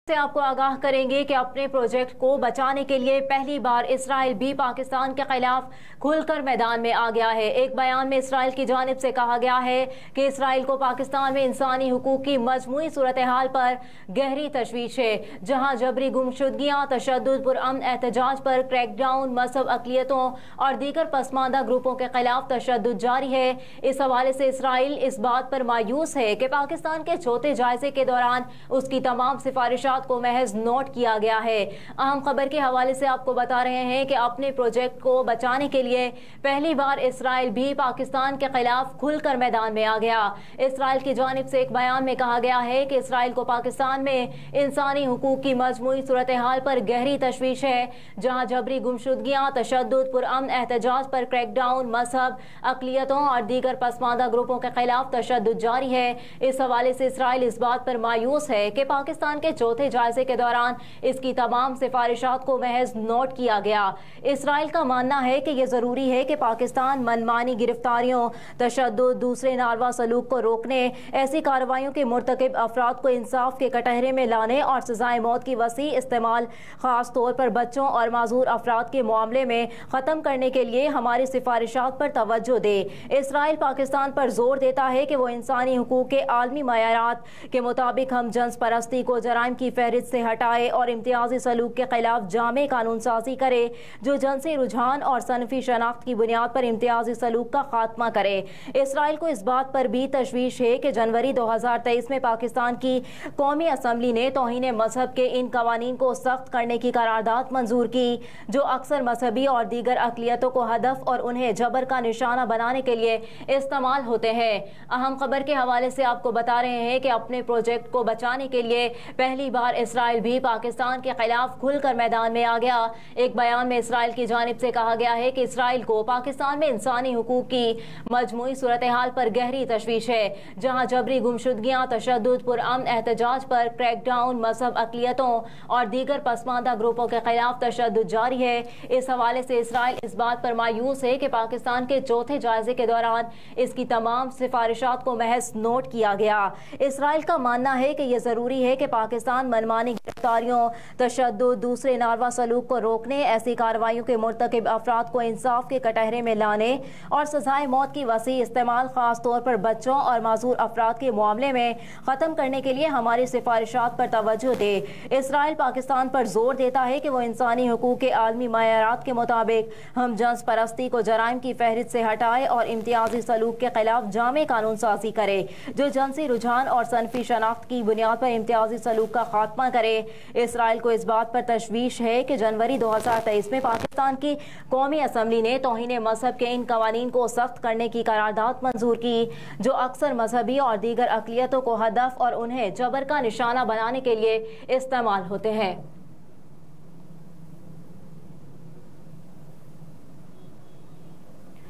से आपको आगाह करेंगे कि अपने प्रोजेक्ट को बचाने के लिए पहली बार इसराइल भी पाकिस्तान के खिलाफ खुलकर मैदान में आ गया है। एक बयान में इसराइल की जानिब से कहा गया है कि इसराइल को पाकिस्तान में इंसानी हुकूक की मजमूई सूरत हाल पर गहरी तशवीश है, जहां जबरी गुमशुदगियां, तशद्दुद, पुरअमन एहतजाज पर क्रैकडाउन, मजहब अक़लियतों और दीगर पसमानदा ग्रुपों के खिलाफ तशद्दुद जारी है। इस हवाले से इसराइल इस बात पर मायूस है कि पाकिस्तान के चौथे जायजे के दौरान उसकी तमाम सिफारिशात को महज नोट किया गया है। अहम खबर के हवाले से आपको बता रहे हैं कि अपने प्रोजेक्ट को बचाने के लिए पहली बार इसराइल भी पाकिस्तान के खिलाफ खुलकर मैदान में आ गया। इसराइल की जानिब से एक बयान में कहा गया है कि इसराइल को पाकिस्तान में इंसानी हुकूक की मजमूई सूरत हाल पर गहरी तशवीश है, जहां जबरी गुमशुदगियां, तशद्दुद, पुरअमन एहतजाज पर क्रैकडाउन, मजहब अक़लियतों और दीगर पसमानदा ग्रुपों के खिलाफ तशद्दुद जारी है। इस हवाले से इसराइल इस बात पर मायूस है कि पाकिस्तान के चौथे जायजे के दौरान इसकी तमाम सिफारिशात को महज नोट किया गया। इसराइल का मानना है कि यह जरूरी है कि पाकिस्तान मनमानी गिरफ्तारियों, तशद्दुद, दूसरे नारवा सलूक को रोकने, ऐसी कार्रवाइयों के मुर्तकिब अफराद को इंसाफ के कटहरे में लाने और सजाए मौत की वसी इस्तेमाल खास तौर पर बच्चों और माजूर अफराद के मामले में ख़त्म करने के लिए हमारी सिफारिशात पर तवज्जो दे। इसराइल पाकिस्तान पर जोर देता है कि वो इंसानी हुकूक के आलमी मयारात के मुताबिक हम जन्स परस्ती को जराइम की फहरिस्त से हटाए और इम्तियाजी सलूक के खिलाफ जामे कानून साजी करे, जो जन्सी रुझान और सनफी शनाख्त की बुनियाद पर इम्तियाजी सलूक का खात्मा करे। इसराइल को इस बात पर भी तशवीश है कि जनवरी 2023 में पाकिस्तान की कौमी असम्बली ने तौहीन मजहब के इन कवानीन को सख्त करने की करारदाद मंजूर की, जो अक्सर मजहबी और दीगर अक़लियतों को हदफ और उन्हें जबर का निशाना बनाने के लिए इस्तेमाल होते हैं। अहम खबर के हवाले से आपको बता रहे हैं कि अपने प्रोजेक्ट को बचाने के लिए पहली बार इसराइल भी पाकिस्तान के खिलाफ खुलकर मैदान में आ गया। एक बयान में इसराइल की जानिब से कहा गया है कि इसराइल को पाकिस्तान में इंसानी हुकूक की मजमूई सूरत हाल पर गहरी तशवीश है, जहां जबरी गुमशुदगियां, तशद्दुद, पुरअमन एहतजाज पर क्रैकडाउन, मजहब अक़लियतों और दीगर पसमानदा ग्रुपों के खिलाफ तशद्दुद जारी है। इस हवाले से इसराइल इस बात पर मायूस है कि पाकिस्तान के चौथे जायजे के दौरान इसकी तमाम सिफारिशात को महज नोट किया गया। इसराइल का मानना है कि यह जरूरी है कि पाकिस्तान मनमानी गिरफ्तारियों, तशद्दुद, दूसरे नारवा सलूक को रोकने, ऐसी कार्रवाइयों के मुर्तकिब अफराद को इंसाफ के कटहरे में लाने और सजाए मौत की वसी इस्तेमाल खास तौर पर बच्चों और माजूर अफराद के मामले में ख़त्म करने के लिए हमारी सिफारिशात पर तवज्जो दे। इसराइल पाकिस्तान पर जोर देता है कि वो इंसानी हुकूक के आलमी मयारात के मुताबिक हम जन्स परस्ती को जराइम की फहरिस्त से हटाए और इम्तियाजी सलूक के खिलाफ जामे कानून साजी करे, जो जन्सी रुझान और सनफी शनाख्त की बुनियाद पर इम्तियाजी सलूक का खात्मा करे। इसराइल को इस बात पर तशवीश है कि जनवरी 2023 में पाकिस्तान की कौमी असम्बली ने तौहीन मजहब के इन कवानीन को सख्त करने की करारदाद मंजूर की, जो अक्सर मजहबी और दीगर अक़लियतों को हदफ और उन्हें जबर का निशाना बनाने के लिए इस्तेमाल होते हैं।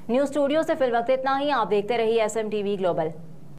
न्यूज़ स्टूडियो से फिलवक्त इतना ही। आप देखते रहिए SM TV ग्लोबल।